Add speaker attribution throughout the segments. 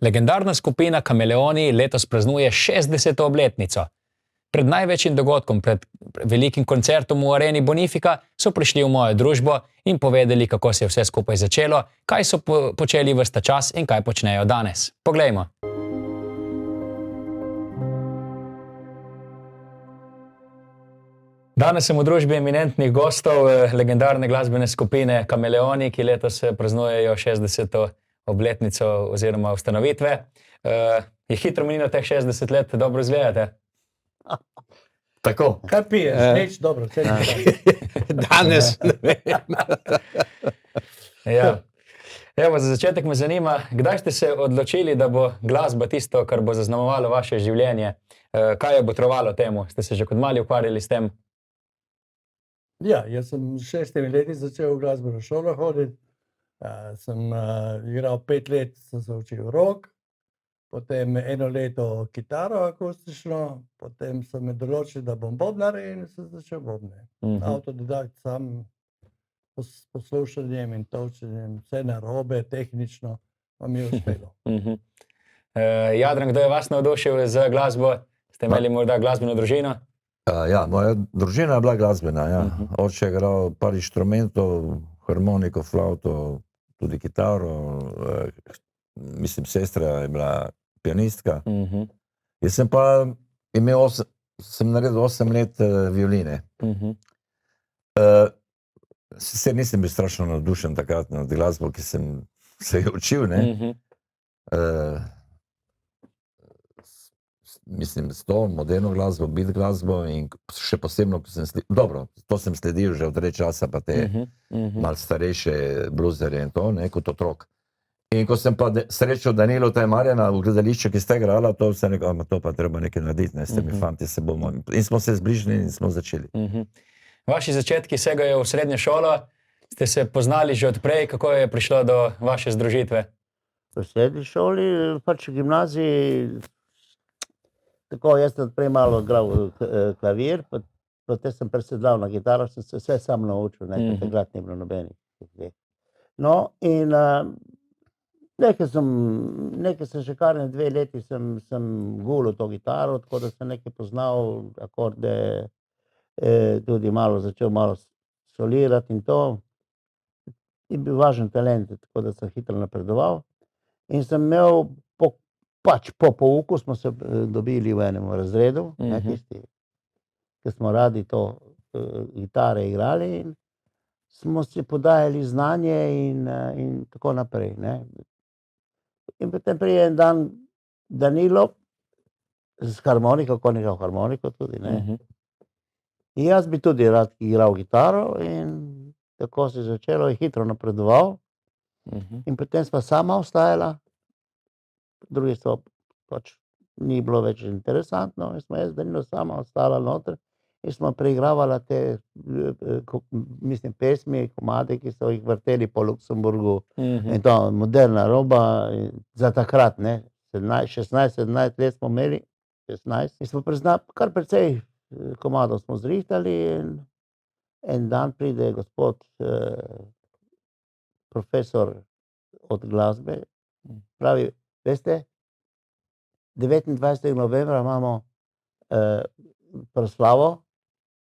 Speaker 1: Legendarna skupina Kameleoni letos praznuje 60. obletnico. Pred največjim dogodkom, pred velikim koncertom v areni Bonifika, so prišli v mojo družbo in povedali, kako se je vse skupaj začelo, kaj so počeli ves ta čas in kaj počnejo danes. Poglejmo. Danes sem v družbi eminentnih gostov legendarne glasbene skupine Kameleoni, ki letos praznujejo 60. obletnico oziroma ustanovitve. Je hitro minilo teh 60 let, dobro izgledate?
Speaker 2: Tako.
Speaker 3: Kaj piješ? Nič, dobro, vse
Speaker 2: Danes, ne vem.
Speaker 1: Ja. Evo, za začetek me zanima, kdaj ste se odločili, da bo glasba tisto, kar bo zaznamovalo vaše življenje? Kaj je botrovalo temu? Ste se že kot mali ukvarjali s tem?
Speaker 3: Ja, jaz sem s 6 leti začel v glasbeno šolo hoditi. Sem igral 5 let, sem se učil rock, potem 1 leto kitaro akustično, potem so me določili, da bom bobnar in sem začel bobne. Avtodidakt sam, s poslušanjem in tolčenjem, vse narobe, tehnično, pa mi je uspelo.
Speaker 1: Jadran, kdo je vas navdušil z glasbo? Ste imeli morda glasbeno družino?
Speaker 2: Ja, moja družina je bila glasbena, ja. Oče je igral par inštrumentov, harmoniko, flavto, tudi kitaro, mislim, sestra je bila pianistka. Jaz sem pa imel sem naredil 8 let violine. Sicer nisem bil strašno navdušen takrat nad glasbo, ki sem se jo učil, ne. Mislim, s to moderno glasbo, beat glasbo in še posebno, ko sem dobro, to sem sledil že od časa, pa te malo starejše bluzerje in to, ne, kot otrok. In ko sem pa srečal Danilota in Marjana v gledališču, ki ste igrala, to sem rekel, to pa treba nekaj narediti, ne, s temi fanti se bomo, in smo se zbližili in smo začeli.
Speaker 1: Vaši začetki segajo v srednjo šolo, ste se poznali že od prej, kako je prišlo do vaše združitve?
Speaker 4: V srednji šoli, pač v gimnaziji, tako, jaz sem prej malo igral klavir, potem sem presedlal na kitaro, sem se vse sam naučil, ne, takrat ni bilo nobenih. No, in nekaj sem še kar 2 leti sem gulil to kitaro, tako da sem nekaj poznal akorde, tudi malo začel solirati in to. In bil važen talent, tako da sem hitro napredoval. In sem imel po pouku smo se dobili v enem razredu, ne, tisti, ki smo radi to gitare igrali in smo si podajali znanje in tako naprej, ne. In potem pride en dan Danilo z harmoniko, ko je igral harmoniko tudi, ne. In jaz bi tudi rad igral kitaro in tako se je začelo, je hitro napredoval. In potem sva sama ostajala, drugi so pač ni bilo več interesantno in smo jaz Danilo sama ostala noter in smo preigravala te, mislim, pesmi, komade, ki so jih vrteli po Luksemburgu in to, moderna roba za takrat, ne, 16-17 let smo imeli, 16, in smo kar precej komadov smo zrihtali in en dan pride gospod profesor od glasbe, pravi, veste, 29. novembra imamo proslavo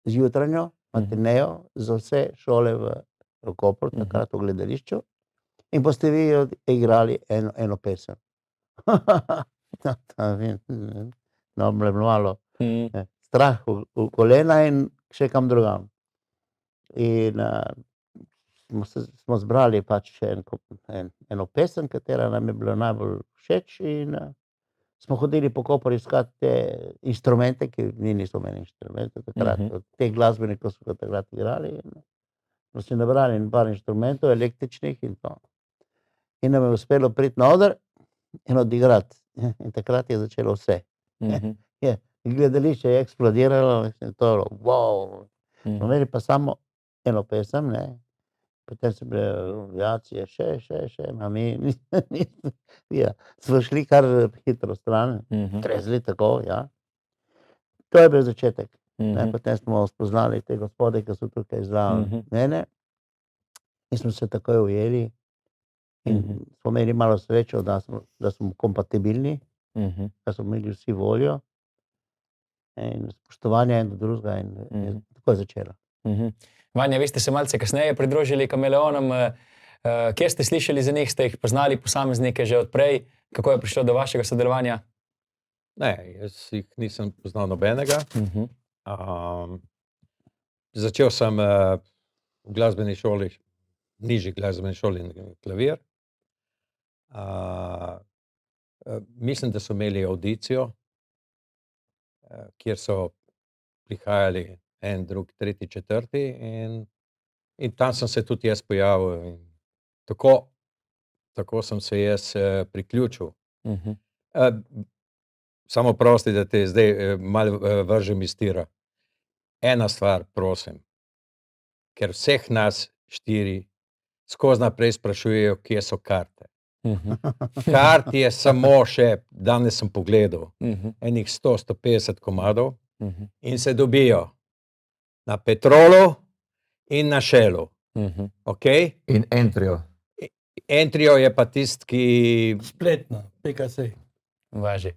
Speaker 4: zjutranjo, matinejo za vse šole v Kopru, takrat v gledališču, in boste vi igrali eno pesem. No, bilo je malo strah v kolena in še kam drugam. In smo zbrali pač eno pesem, katera nam je bila najbolj všeč in smo hodili po Kopru iskat te instrumente, ki mi nismo imeli inštrumente takrat, od teh glasbenikov so takrat igrali in smo si nabrali par inštrumentov električnih in to. In nam je uspelo priti na oder in odigrati. In takrat je začelo vse. Gledališče je eksplodiralo, mislim, to je bilo, wow. Smo imeli pa samo eno pesem, ne. Potem so bile aviacije, še, a mi smo šli kar hitro stran, trezli tako, ja. To je bil začetek, ne, potem smo spoznali te gospode, ki so tukaj zraven mene in smo se takoj ujeli In smo imeli malo srečo, da smo kompatibilni, da smo imeli vsi voljo in spoštovanje en do drugega in je tako je začelo.
Speaker 1: Vanja, vi ste se malce kasneje pridružili Kameleonom. Kje ste slišali za njih? Ste jih poznali posameznike že odprej? Kako je prišlo do vašega sodelovanja?
Speaker 5: Ne, jaz jih nisem poznal nobenega. Začel sem v glasbeni šoli, nižji glasbeni šoli klavir. Mislim, da so imeli audicijo, kjer so prihajali en, drug, tretji, četrti in tam sem se tudi jaz pojavil. In tako sem se jaz priključil. Samo prosti, da te zdaj malo vržem iz tira. Ena stvar, prosim, ker vseh nas 4 skozi naprej sprašujejo, kje so karte. Kart je samo še, danes sem pogledal, enih 100-150 komadov in se dobijo na Petrolu in na Shellu. Okay?
Speaker 2: In Entrio.
Speaker 5: Entrio je pa tisti, ki...
Speaker 3: Spletno.si.
Speaker 1: Važi.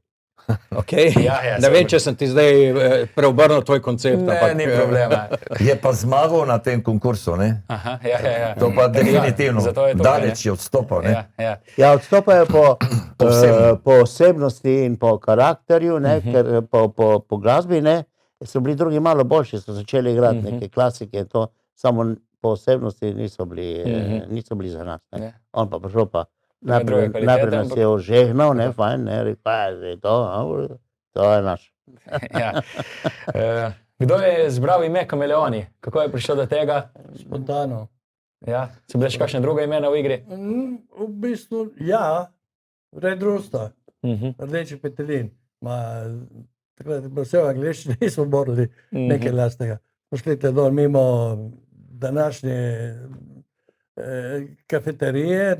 Speaker 5: Okay? Ne vem, če sem ti zdaj preobrnil tvoj koncept.
Speaker 1: Ne, ni problema.
Speaker 2: Je pa zmagal na tem konkursu, ne?
Speaker 1: Aha,
Speaker 2: To pa definitivno.
Speaker 1: Zato je to,
Speaker 2: Daleč je odstopal, ne?
Speaker 4: Ja, odstopajo po osebnosti in po karakterju, ne, ker po glasbi, ne, so bili drugi malo boljši, so začeli igrati neke klasike, to samo po osebnosti niso bili za nas. Ne. On pa prišel pa najprej nas je ožehnal, ne, fajn, ne, rekel, to je naš.
Speaker 1: Kdo je zbral ime Kameleoni? Kako je prišlo do tega?
Speaker 3: Spontano.
Speaker 1: Ja, so bile še kakšne druge imena v igri?
Speaker 3: V bistvu, ja, Red Rooster, Rdeči petelin. Takrat je bilo vse v angleščini, nismo morali nekaj lastnega. Pošljite dol mimo današnje kafeterije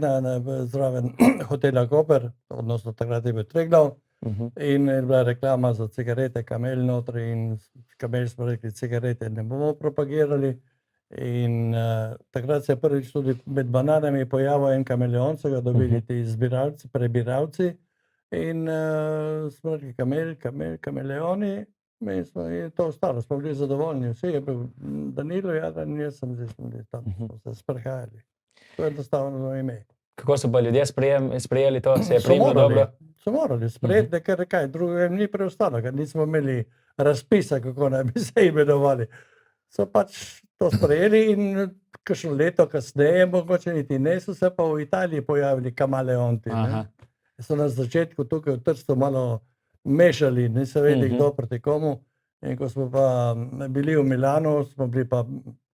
Speaker 3: zraven hotela Koper, odnosno takrat je bil Triglav, in je bila reklama za cigarete Kamel notri in Kamel smo rekli, cigarete ne bomo propagirali. In takrat se je prvič tudi med bananami pojavil en kameleon, so ga dobili ti prebiralci in smo rekli kameleoni in je to ostalo, smo bili zadovoljni. Vsi je bil Danilo, Jadran in jaz sem zdaj tam, smo se sprehajali. To je enostavno ime.
Speaker 1: Kako so pa ljudje sprejeli to? Se je primilo dobro?
Speaker 3: So morali sprejeti, ker kaj, drugega ni preostalo, ker nismo imeli razpisa, kako naj bi se imenovali. So pač to sprejeli in kakšno leto kasneje, mogoče niti ne, so se pa v Italiji pojavili kameleonti. So na začetku tukaj v Trstu malo mešali, niso vedeli kdo proti komu. In ko smo pa bili v Milanu, smo bili pa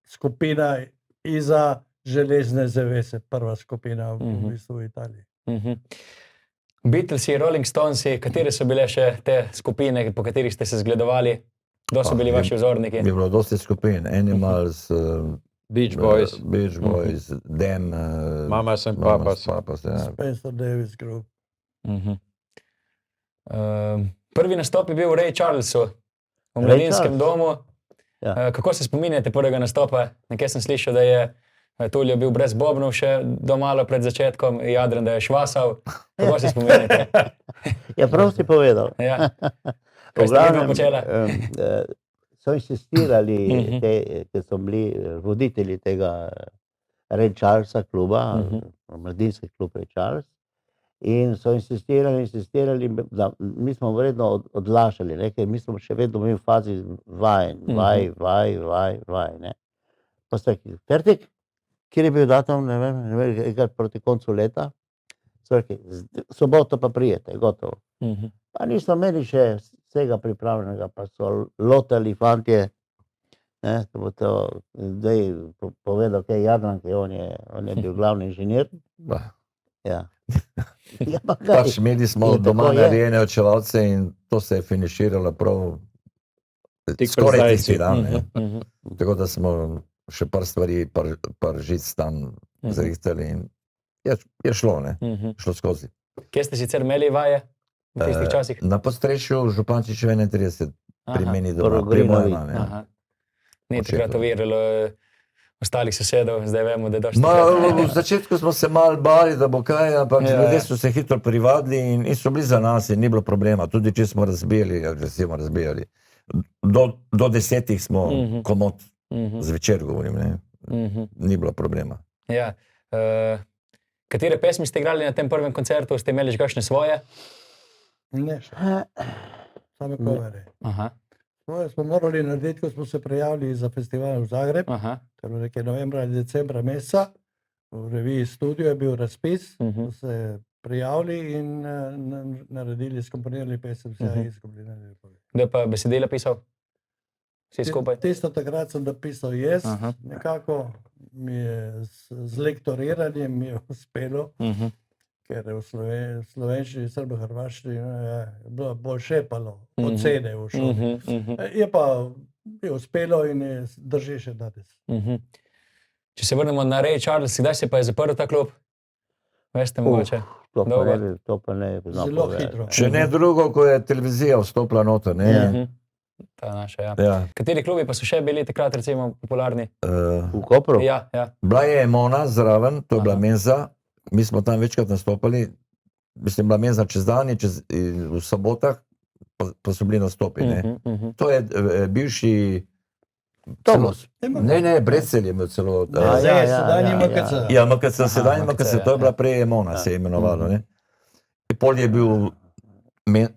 Speaker 3: skupina iza Železne zavese, prva skupina v bistvu v Italiji.
Speaker 1: Beatlesi, Rolling Stonesi, katere so bile še te skupine, po katerih ste se zgledovali? Kdo so bili vaši vzorniki?
Speaker 2: Je bilo dosti skupin, Animals,
Speaker 5: Beach Boys,
Speaker 2: Them,
Speaker 5: Mamas and Papas.
Speaker 3: Spencer Davis Group.
Speaker 1: Prvi nastop je bil v Ray Charlesu, v Mladinskem domu. Kako se spominjate prvega nastopa? Nekaj sem slišal, da je Tulio bil brez bobnov še do malo pred začetkom, Jadran, da je švasal. Kako se spominjate?
Speaker 4: Ja, prav si povedal.
Speaker 1: Kaj ste vi počela?
Speaker 4: So insistirali, ker so bili voditelji tega Ray Charlesa kluba, mladinski klub Ray Charles, in so insistirali, da mi smo vredno odlašali, ker mi smo še vedno v fazi vaj, ne. Pa so rekli, Fertik, kjer je bil datum, ne vem, proti koncu leta, so rekli, soboto pa prijete, gotovo. Pa nismo imeli še vsega pripravljenega, pa so lotali fantje, da bo to zdaj povedal, kaj je Jadran, ker on je bil glavni inženir. Ja.
Speaker 2: Pač imeli smo doma narejene očevalce in to se je finiširalo prav skoraj tisti dan. Tako da smo še par stvari, par žic tam zrihtali in je šlo, ne, šlo skozi.
Speaker 1: Kje ste sicer imeli vaje v tistih časih?
Speaker 2: Na Podstrešju Župančičeva 31, pri meni doma, pri moji mami.
Speaker 1: Ni takrat oviralo ostalih sosedov, zdaj vemo, da je dosti.
Speaker 2: V začetku smo se malo bali, da bo kaj, ampak ljudje so se hitro privadili in so bili za nas in ni bilo problema. Tudi če smo razbijali. Do 10 smo komot zvečer govorim, ne. Ni bilo problema.
Speaker 1: Ja. Katere pesmi ste igrali na tem prvem koncertu? Ste imeli že kakšne svoje?
Speaker 3: Ne, samo covere.
Speaker 1: Aha,
Speaker 3: Svoje smo morali narediti, ko smo se prijavili za festival v Zagreb,
Speaker 1: aha.
Speaker 3: to je bilo nekaj novembra ali decembra meseca. V reviji Studio je bil razpis, smo se prijavili in naredili, skomponirali pesem Vse izgubljene ljubezni.
Speaker 1: Kdo pa besedila pisal? Vsi skupaj?
Speaker 3: Tisto takrat sem napisal jaz, nekako mi je z lektoriranjem mi je uspelo, ker v slovenščini, srbo-hrvaščini je bilo bolj šepalo, ocene v šoli. Je pa uspelo in drži še danes.
Speaker 1: Če se vrnemo na Ray Charles, kdaj se pa je zaprl ta klub? Veste mogoče?
Speaker 4: To pa ne znam
Speaker 3: Zelo
Speaker 4: povedati.
Speaker 3: hitro.
Speaker 2: Če ne drugo, ko je televizija vstopila noter, ne.
Speaker 1: Ta naša, ja.
Speaker 2: Ja.
Speaker 1: Kateri klubi pa so še bili takrat recimo popularni?
Speaker 4: V Kopru?
Speaker 1: Ja, ja.
Speaker 2: Bila je Emona zraven, to je bila menza, mi smo tam večkrat nastopali, mislim, bila menza čez dan in v sobotah pa so bili nastopi, ne. To je bivši
Speaker 4: Tomos.
Speaker 2: Ne, Brecelj je imel celo.
Speaker 3: Sedanji MKC.
Speaker 2: Ja, MKC, sedanji MKC, to je bila prej Emona, se je imenovalo, ne. In pol je bil,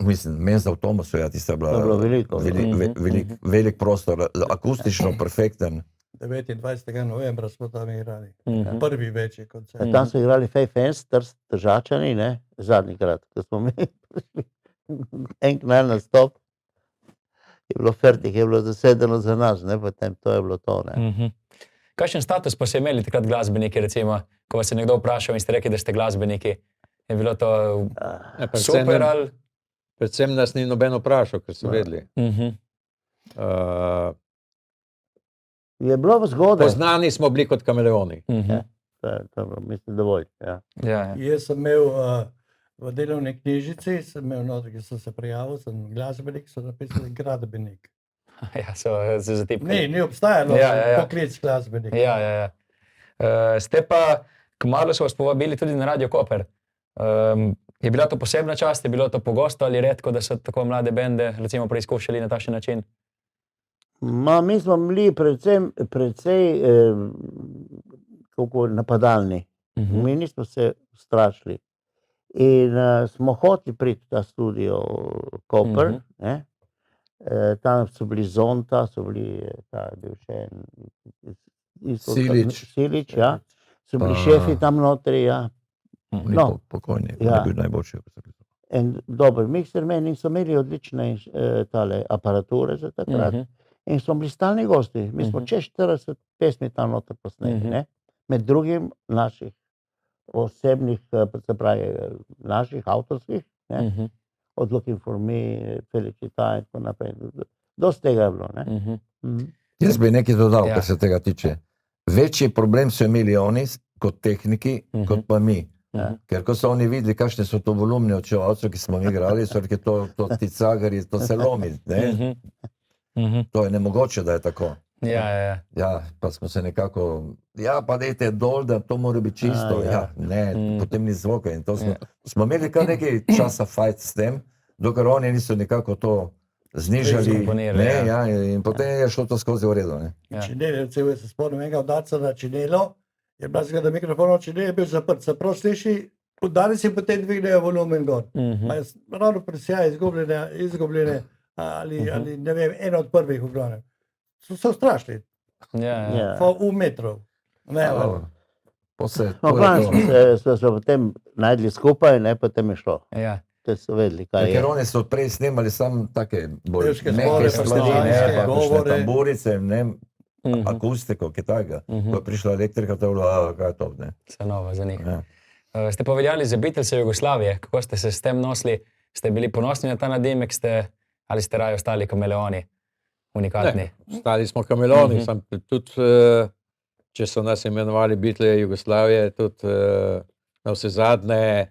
Speaker 2: mislim, menza v Tomosu, ja, tista je bila
Speaker 4: To je bilo veliko.
Speaker 2: velik prostor, akustično perfekten.
Speaker 3: 29. novembra smo tam igrali. Prvi večji koncert.
Speaker 4: Tam so igrali Fej Fens, Tržačani, ne, zadnjikrat, ko smo mi enkrat nastop, je bilo fertik, je bilo zasedeno za nas, ne, potem to je bilo to, ne.
Speaker 1: Kakšen status pa ste imeli takrat glasbeniki, recimo, ko vas je nekdo vprašal in ste rekli, da ste glasbeniki? Je bilo to super ali?
Speaker 5: Predvsem nas ni noben vprašal, ker so vedeli.
Speaker 4: Je bilo zgodaj.
Speaker 5: Poznani smo bili kot kameleoni.
Speaker 4: To je bilo, mislim, dovolj, ja.
Speaker 3: Jaz sem imel v delovni knjižici, sem imel noter, ki sem se prijavil, sem glasbenik, so napisali gradbenik.
Speaker 1: Ja, so se zatipkali.
Speaker 3: Ni obstajalo poklic glasbenik.
Speaker 1: Ja. Ste pa, kmalu so vas povabili tudi na Radio Koper. Je bila to posebna čast, je bilo to pogosto ali redko, da so tako mlade bende recimo preizkušali na takšen način?
Speaker 4: Mi smo bili precej kako napadalni. Mi nismo se strašili. In smo hoteli priti v ta studio Koper, ne. Tam so bili Zonta, so bili, ta je bil še Silič, ja. So bili šefi tam notri, ja.
Speaker 2: Pokojni, je bil najboljši.
Speaker 4: En dober miksermen in so imeli odlične tale aparature za takrat. In smo bili stalni gosti. Mi smo čez 40 pesmi tam noter posneli, ne. Med drugim naših osebnih, se pravi, naših avtorskih, ne. Od Looking for Me, Felicita in tako naprej. Dosti tega je bilo, ne.
Speaker 2: Jaz bi nekaj dodal, kar se tega tiče. Večji problem so imeli oni kot tehniki, kot pa mi. Ker ko so oni videli, kakšne so to volumne očevalcev, ki smo igrali, so rekli, to ti cagari, to se lomi, ne. To je nemogoče, da je tako. Ja, pa smo se nekako, pa dajte dol, da to mora biti čisto, ne, potem ni zvoka in to smo imeli kar nekaj časa fajt s tem, dokler oni niso nekako to znižali, ne, in potem je šlo to skozi v redu, ne.
Speaker 3: Činel, recimo, jaz se spomnim enega udarca na činelo, je bila zgleda mikrofonov, činel je bil zaprt, se prav sliši, udari si potem dvignejo volumen gor. Ravno presija izgubljene, ali ne vem, eno od prvih v glavnem. So strašni. V metrov.
Speaker 4: Smo se potem najdli skupaj, ne, potem je šlo. Te so vedeli, kaj je.
Speaker 2: Ker oni so prej snemali samo take bolj
Speaker 3: Pevske
Speaker 2: mehke
Speaker 3: zbore,
Speaker 2: stvari, ne, pa kakšne
Speaker 3: govore.
Speaker 2: tamburice, ne, akustiko, kaj takega. Ko je prišla elektrika, to je bilo, kaj je to, ne.
Speaker 1: Vse novo za njih. Ste povedali za Beatlese Jugoslavije, kako ste se s tem nosili? Ste bili ponosni na ta nadimek, ali ste raje ostali kameleoni? Unikatni.
Speaker 5: Stali smo kameleoni, tudi, če so nas imenovali Beatlese Jugoslavije, tudi na vse zadnje,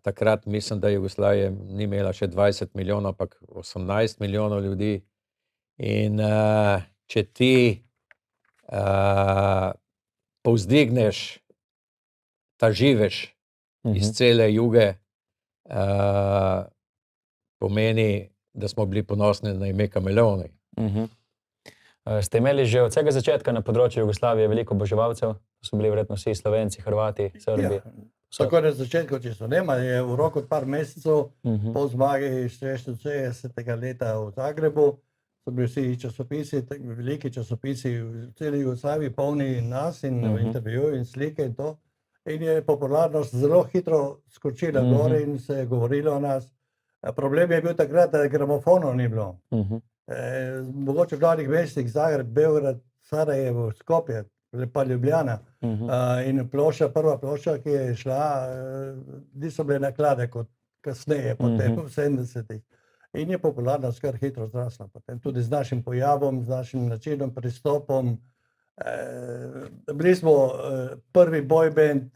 Speaker 5: takrat mislim, da Jugoslavija ni imela še 20 milijonov, ampak 18 milijonov ljudi. In če ti povzdigneš ta živež iz cele Juge, pomeni, da smo bili ponosni na ime Kameleoni.
Speaker 1: Ste imeli že od vsega začetka na področju Jugoslavije veliko oboževalcev? So bili verjetno vsi Slovenci, Hrvati, Srbi?
Speaker 3: Tako na začetku, če so nema, je v roku par mesecev po zmagi 1960. leta v Zagrebu, so bili vsi časopisi, veliki časopisi v celi Jugoslaviji polni nas in intervjujev in slike in to. In je popularnost zelo hitro skočila gor in se je govorilo o nas. Problem je bil takrat, da gramofonov ni bilo. Mogoče v glavnih mestih Zagreb, Beograd, Sarajevo, Skopje, pa Ljubljana. In prva plošča, ki je šla, niso bile naklade kot kasneje, potem v 70-ih. In je popularnost kar hitro zrasla potem. Tudi z našim pojavom, z našim načinom, pristopom. Bili smo prvi boyband,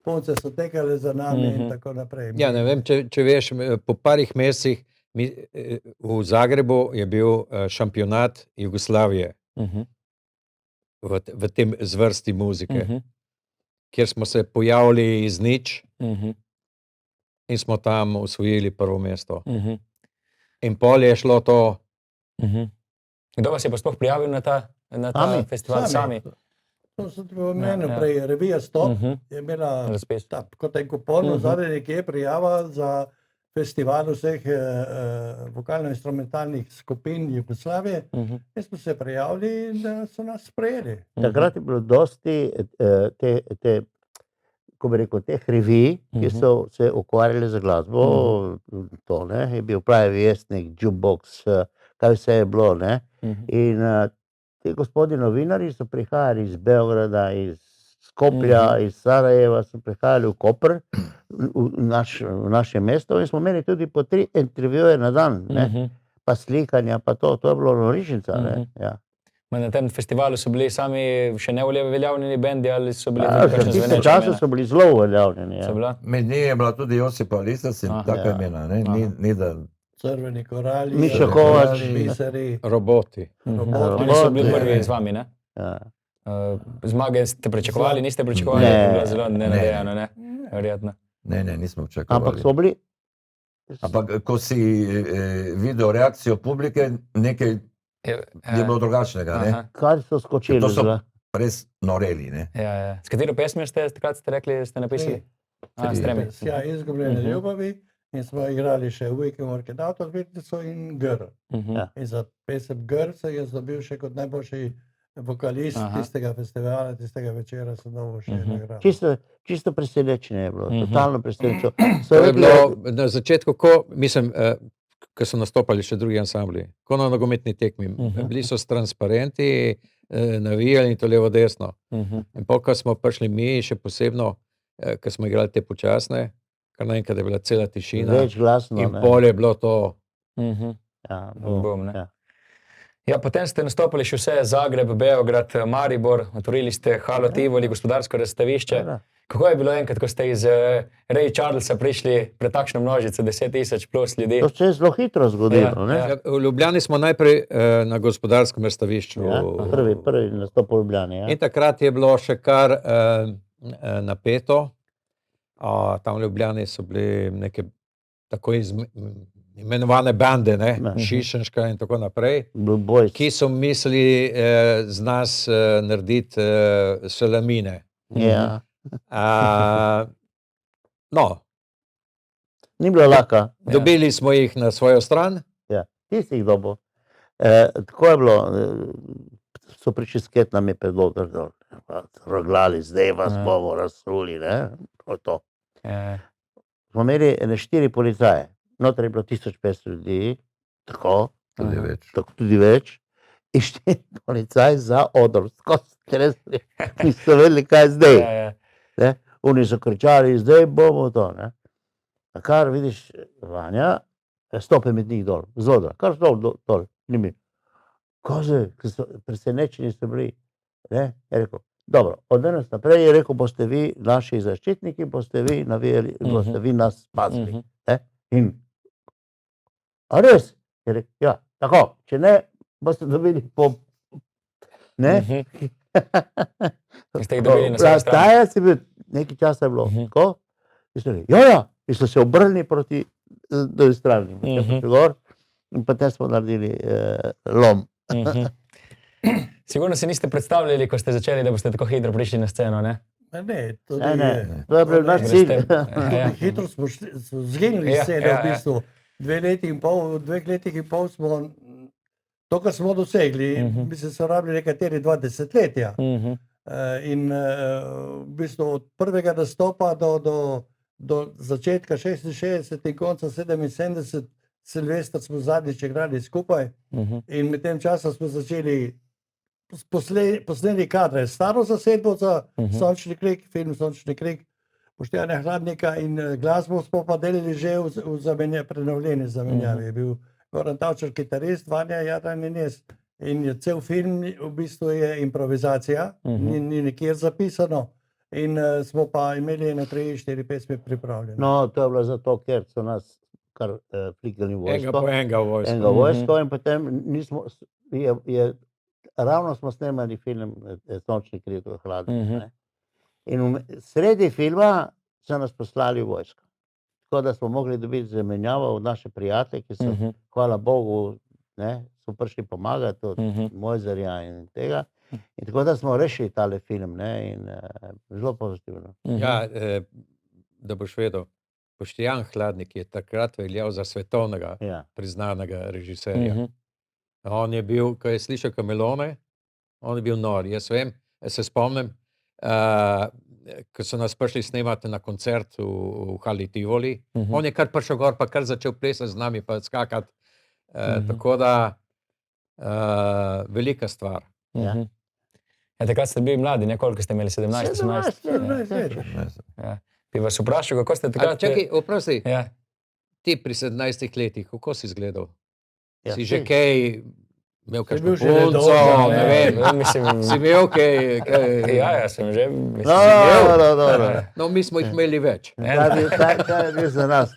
Speaker 3: punce so tekale za nami in tako naprej.
Speaker 5: Ja, ne vem, če veš, po parih mesecih v Zagrebu je bil šampionat Jugoslavije v tem zvrsti muzike, kjer smo se pojavili iz nič in smo tam osvojili prvo mesto. In pol je šlo to.
Speaker 1: Kdo vas je pa sploh prijavil na ta festival? Sami?
Speaker 3: To so v meni prej, revija Stop je imela kot en kupon, zadaj nekje prijava za festival vseh vokalno-instrumentalnih skupin Jugoslavije. In smo se prijavili in so nas sprejeli.
Speaker 4: Takrat je bilo dosti ko bi rekel, teh revij, ki so se ukvarjali z glasbo. To, ne, je bil Pravi vestnik, Jukebox, kaj vse je bilo, ne. In ti gospodi novinarji so prihajali iz Beograda, iz Skoplja, iz Sarajeva, so prihajali v Koper, v naše mesto in smo imeli tudi po 3 intervjuje na dan, ne. Pa slikanja, pa to je bilo norišnica, ne. Ja.
Speaker 1: Na tem festivalu so bili sami še neuveljavljeni bendi ali so bili
Speaker 4: V tistem času so bili zelo uveljavljeni.
Speaker 2: Med njimi je bila tudi Josipa Lisac in taka imena, ne. Ni da...
Speaker 3: Crveni korali,
Speaker 4: Mišo Kovač,
Speaker 3: biseri,
Speaker 5: roboti.
Speaker 1: Oni so bili prvi z vami, ne? Zmage ste pričakovali, niste pričakovali?
Speaker 4: Ne.
Speaker 1: Je bilo zelo nenadejano, ne? Verjetno.
Speaker 2: Ne, nismo pričakovali.
Speaker 4: Ampak so bili...
Speaker 2: Ampak ko si videl reakcijo publike, nekaj je bilo drugačnega, ne?
Speaker 4: Kaj so skočili?
Speaker 2: To so res noreli, ne?
Speaker 1: S katero pesmijo takrat ste rekli, ste napisali? S 3.
Speaker 3: Ja, Izgubljene ljubavi. In smo igrali še Uvijek in Orkedator, Vitnico in Gr. In za pesem Gr se je dobil še kot najboljši vokalist tistega festivala, tistega večera so dobil še nagrado.
Speaker 4: Čisto presenečenje je bilo, totalno presenečenje.
Speaker 5: To je bilo na začetku, ko so nastopali še drugi ansambli, ko na nogometni tekmi. Bili so s transparenti, navijali in to levo desno. In ko smo prišli mi, še posebno, ko smo igrali te počasne, kar naenkrat je bila cela tišina.
Speaker 4: Več glasno,
Speaker 5: in pol je bilo to.
Speaker 1: Ja, potem ste nastopili še vse Zagreb, Beograd, Maribor, otvorili ste Halo Tivoli, gospodarsko razstavišče. Kako je bilo enkrat, ko ste iz Ray Charlesa prišli pred takšno množico, 10,000 plus ljudi?
Speaker 4: To se je zelo hitro zgodilo, ne?
Speaker 5: V Ljubljani smo najprej na gospodarskem razstavišču.
Speaker 4: Prvi nastop v Ljubljani,
Speaker 5: In takrat je bilo še kar napeto. Tam v Ljubljani so bili neke tako imenovane bande, ne? Šišenška in tako naprej, ki so mislili z nas narediti salamine. No.
Speaker 4: Ni bilo laka.
Speaker 5: Dobili smo jih na svojo stran.
Speaker 4: Ja, ti si jih dobil. Tako je bilo, so prišli sket nam je predlogo, roglali, zdaj vas bomo razsuli, ne? To. Smo imeli 4 policaje, noter je bilo 1500 ljudi, tako, tudi več, in 4 policaje za odr, skozi tresli, niso vedeli, kaj zdaj. Oni so kričali, zdaj bomo to, ne. A kar vidiš, Vanja, stopi med njih dol, z odra, kar dol, njimi. Koze, ki so presenečeni so bili, ne, je rekel, dobro, od danes naprej je rekel, boste vi naši zaščitniki, boste vi navijali, boste vi nas spasili. In, a res? Je rekel, ja, tako, če ne, boste dobili po, ne?
Speaker 1: Ste jih dobili na svojo stran?
Speaker 4: Tajec je bil, nekaj časa je bilo tako, in so rekli, ja, in so se obrnili proti drugi strani. In potem smo naredili lom.
Speaker 1: Sigurno si niste predstavljali, ko ste začeli, da boste tako hitro prišli na sceno, ne?
Speaker 3: Ne, to
Speaker 4: Ne, to je bil naš cilj.
Speaker 3: Hitro smo zginili scene v bistvu. 2 leti in pol, 2 letih in pol smo, to, kar smo dosegli, mislim, so rabili nekateri 2 desetletja. In v bistvu od prvega nastopa do začetka 66 in konca 77 Silvestra smo zadnjič igrali skupaj in med tem časom smo začeli posneli kadre, staro zasedbo za Sončni krik, film Sončni krik, Boštjana Hladnika in glasbo smo pa delali že v prenovljeni zamenjavi. Je bil Goran Tavčar kitarist, Vanja Jadran in jaz. In cel film v bistvu je improvizacija, ni nikjer zapisano. In smo pa imeli 3-4 pesmi pripravljene.
Speaker 4: No, to je bilo zato, ker so nas kar flikali v vojsko.
Speaker 5: Enega vojsko.
Speaker 4: Enega vojsko in potem nismo, ravno smo snemali film Sončni krik v Hladniku. In sredi filma so nas poslali v vojsko. Tako da smo mogli dobiti zamenjavo od naše prijatelje, ki so, hvala Bogu, so prišli pomagati od Mojzerja in tega. In tako da smo rešili tale film, in zelo pozitivno.
Speaker 5: Ja, da boš vedel, Boštjan Hladnik je takrat veljal za svetovnega priznanega režiserja. On je bil, ko je slišal Kamelone, on je bil nor. Jaz vem, se spomnim, ko so nas prišli snemati na koncert v Hali Tivoli, on je kar prišel gor, pa kar začel plesati z nami, pa skakati. Tako da, velika stvar.
Speaker 1: Takrat ste bili mladi, koliko ste imeli, 17? Bi vas vprašal, kako ste takrat...
Speaker 5: Čakaj, oprosti, ti pri 17 letih, kako si izgledal? Si že kaj, imel kakšno punco, ne vem, si imel kaj...
Speaker 1: Ja, sem že...
Speaker 5: No, mi smo jih imeli več.
Speaker 4: Kaj je bil za nas,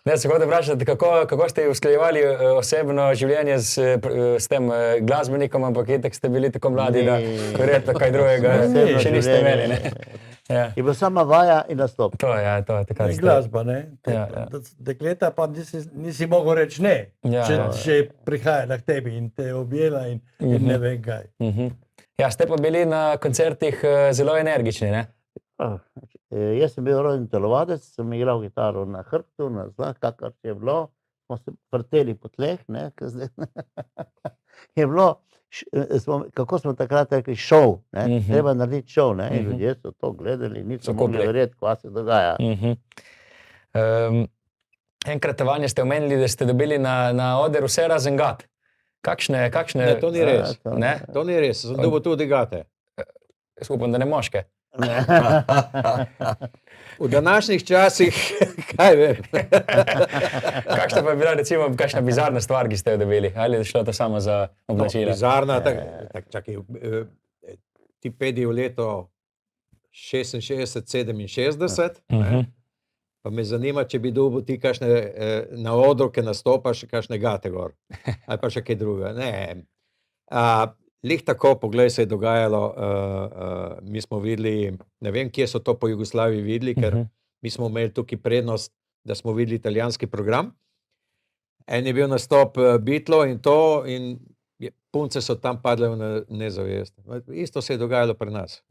Speaker 1: Ne, se hočem vprašati, kako ste usklajevali osebno življenje s tem glasbenikom, ampak itak ste bili tako mladi, da verjetno kaj drugega še niste imeli, ne?
Speaker 4: Je bila sama vaja in nastop.
Speaker 1: To je takrat.
Speaker 3: Glasba, ne? Dekleta pa nisi mogel reči ne, če prihajala k tebi in te objela in ne vem kaj.
Speaker 1: Ja, ste pa bili na koncertih zelo energični, ne?
Speaker 4: Jaz sem bil rojen telovadec, sem igral gitaro na hrbtu, na zlah, kakor je bilo, smo se vrteli po tleh, je bilo, kako smo takrat rekli, šov, treba narediti šov, in ljudje so to gledali, niso mogli verjeti, kaj se dogaja.
Speaker 1: Enkrat, Vanja, ste omenili, da ste dobili na oder vse razen gat. Kakšne?
Speaker 5: Ne, to ni res. To ni res, sem dobil tudi gate.
Speaker 1: Upam, da ne moške.
Speaker 5: V današnjih časih, kaj vem.
Speaker 1: Kakšna pa je bila recimo kakšna bizarna stvar, ki ste jo dobili? Ali je šlo to samo za oblačila?
Speaker 5: Bizarna, čakaj, ti pedi v leto 66, 67, pa me zanima, če bi dobil ti kakšne na odru, ki nastopaš, kakšne gate gor, ali pa še kaj druga. Lih tako, poglej, se je dogajalo, mi smo videli, ne vem, kje so to po Jugoslaviji videli, ker mi smo imeli tukaj prednost, da smo videli italijanski program. En je bil nastop Beatlov in to, in punce so tam padle v nezavest. Isto se je dogajalo pri nas.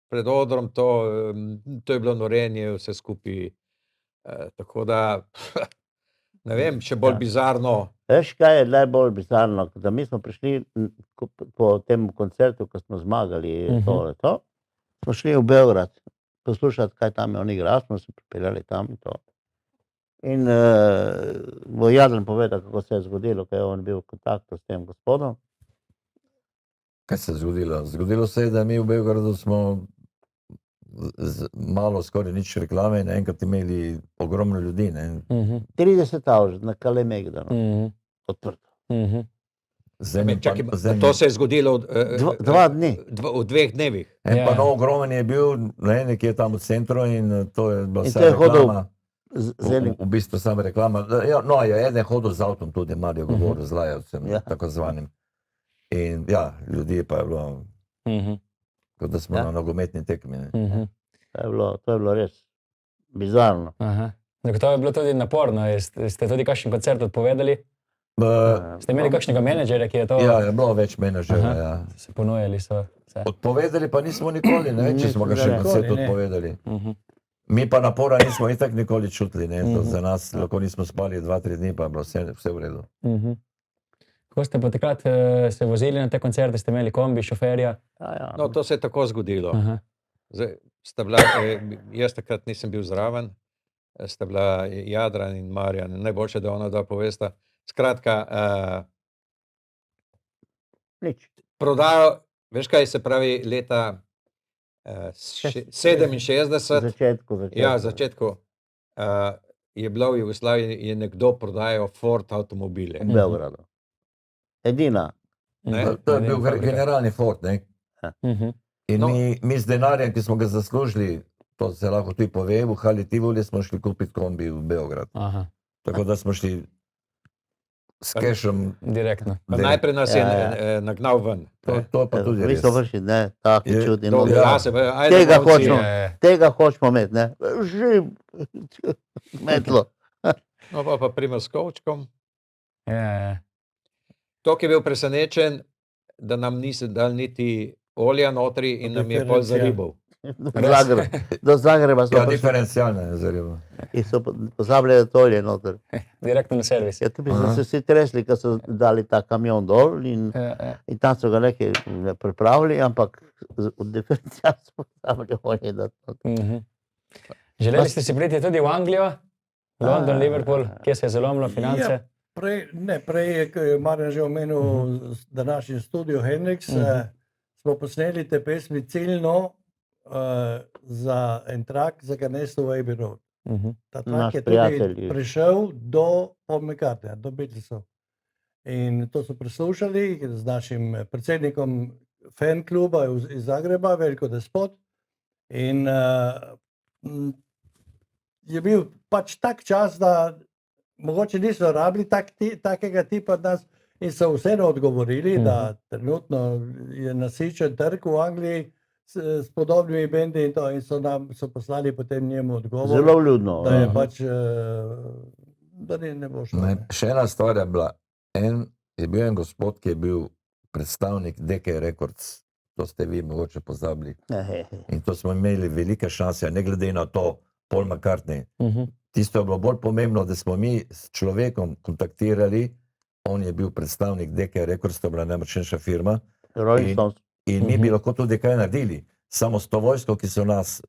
Speaker 5: Pred odrom to je bilo norenje, vse skupaj. Tako da, ne vem, še bolj bizarno.
Speaker 4: Veš, kaj je najbolj bizarno, da mi smo prišli po tem koncertu, ko smo zmagali smo šli v Beograd poslušati, kaj tam je on igral, smo se pripeljali tam in to. In bo Jadran povedal, kako se je zgodilo, ko je on bil v kontaktu s tem gospodom.
Speaker 2: Kaj se je zgodilo? Zgodilo se je, da mi v Beogradu smo malo, skoraj nič reklame in enkrat imeli ogromno ljudi.
Speaker 4: 30 avž na Kalemegdanu. Odprto.
Speaker 5: Čakaj, to se je zgodilo
Speaker 4: 2 dni.
Speaker 5: V 2 dnevih.
Speaker 2: En pa nov ogromen je bil, nekje tam v centru in to je bila vsa
Speaker 4: reklama.
Speaker 2: V bistvu sama reklama. No, je eden hodil z avtom tudi, Mario govoril z Lajevcem, tako zvanim. In ja, ljudi pa je bilo, kot da smo
Speaker 4: Ja.
Speaker 2: na nogometni tekmi. Ne.
Speaker 4: To je bilo res bizarno.
Speaker 1: Aha. Zagotovo je bilo tudi naporno. Ste tudi kakšen koncert odpovedali? Ste imeli kakšnega menedžerja, ki je to
Speaker 2: Ja, je bilo več menedžerja.
Speaker 1: Aha.
Speaker 2: Ja.
Speaker 1: se ponujali? So vse?
Speaker 2: Odpovedali pa nismo nikoli, ne, če smo ga še
Speaker 4: Nikoli,
Speaker 2: koncert
Speaker 3: ne.
Speaker 2: odpovedali. Mi pa napora nismo itak nikoli čutili, ne, to za nas, lahko nismo spali 2-3 dni, pa je bilo vse v redu.
Speaker 1: Ko ste pa takrat se vozili na te koncerte, ste imeli kombi, šoferja?
Speaker 4: Ja.
Speaker 5: No, to se je tako zgodilo.
Speaker 1: Aha.
Speaker 5: Zdaj, jaz takrat nisem bil zraven, sta bila Jadran in Marjan, najboljše, da ona dva povesta. Skratka,
Speaker 4: Nič.
Speaker 5: prodajo, veš kaj se pravi, leta 67,
Speaker 4: Začetku.
Speaker 5: ja, začetku, je bilo v Jugoslaviji, je nekdo prodajal Ford avtomobile.
Speaker 4: V Beogradu. Edina.
Speaker 5: Ne?
Speaker 2: To je bil generalni Ford, ne. In
Speaker 5: No.
Speaker 2: mi z denarjem, ki smo ga zaslužili, to se lahko tudi pove, v Hali Tivoli smo šli kupiti kombi v Beograd.
Speaker 1: Aha.
Speaker 2: Tako da smo šli s kešom.
Speaker 1: Direktno.
Speaker 5: Pa najprej nas je
Speaker 4: Ja.
Speaker 5: nagnal ven.
Speaker 2: To pa tudi
Speaker 4: Mi
Speaker 2: res.
Speaker 4: smo prišli, ne, taki
Speaker 2: Je-
Speaker 4: čudni.
Speaker 2: to-
Speaker 4: no.
Speaker 2: ja.
Speaker 5: Ajde,
Speaker 4: Tega
Speaker 5: momci,
Speaker 4: hočemo.
Speaker 1: Je.
Speaker 4: Tega hočemo imeti, ne. Živ, metlo.
Speaker 5: No, pa primer s kovčkom.
Speaker 1: Je.
Speaker 5: Tok je bil presenečen, da nam niso dali niti olja notri in nam je pol
Speaker 3: Diferencial.
Speaker 5: zaribal.
Speaker 4: Do Zagreba smo
Speaker 2: Ja,
Speaker 4: prišli
Speaker 2: diferencialne je zarilo.
Speaker 4: in so pozabili, da to je noter.
Speaker 1: Direktno na servis.
Speaker 4: Ja, tu bi se vsi tresli, ko so dali ta kamion dol in tam so ga nekaj pripravili, ampak od diferencial so pozabili olje dati noter.
Speaker 1: Želeli ste si priti tudi v Anglijo, London, Liverpool, kje se je zalomilo finance?
Speaker 3: Ja, prej je, ko je Marjan že omenil današnji studio Hendrix, smo posneli te pesmi ciljno za en trak za Ernesto Abbey Road. Ta trak
Speaker 4: Naš
Speaker 3: je
Speaker 4: prijatelj
Speaker 3: tudi
Speaker 4: je.
Speaker 3: prišel do Paul McCartneya, do Beatlesov. In to so preslušali z našim predsednikom fan kluba iz Zagreba, Veljko Despot. In je bil pač tak čas, da mogoče niso rabili takega tipa od nas in so vseeno odgovorili, da trenutno je nasičen trg v Angliji s podobnimi bendi in to, in so poslali potem njemu odgovor,
Speaker 4: Zelo vljudno.
Speaker 3: da je pač, da ne bo šlo.
Speaker 2: Ne, še ena stvar je bila, je bil en gospod, ki je bil predstavnik DK Records, to ste vi mogoče pozabili. In to smo imeli velike šanse, ne glede na to, Paul McCartney. Tisto je bilo bolj pomembno, da smo mi s človekom kontaktirali, on je bil predstavnik DK Records, to je bila najmočnejša firma.
Speaker 4: Rolling Stones.
Speaker 2: In mi bi lahko tudi kaj naredili. Samo s to vojsko, ki so nas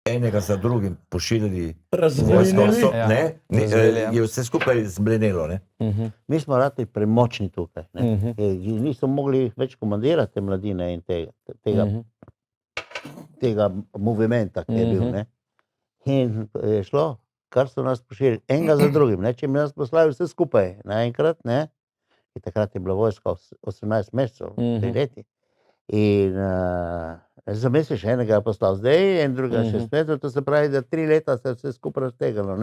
Speaker 2: enega za drugim pošiljali,
Speaker 3: Razvoljnili.
Speaker 1: Ja,
Speaker 2: ne, je vse skupaj zblenelo. Ne?
Speaker 4: Mi smo radi premočni tukaj. Ne? Niso mogli več komandirati te mladine in tega movimenta, ki je bil. Ne? In je šlo, kar so nas pošiljali, enega za drugim. Ne? Če bi nas poslali vse skupaj naenkrat, ne? In takrat je bila vojska 18 mesecev, 3 leti. In za mesec še enega je poslal zdaj, en druga 6 mesecev, to se pravi, da 3 leta se je vse skupaj raztegalo.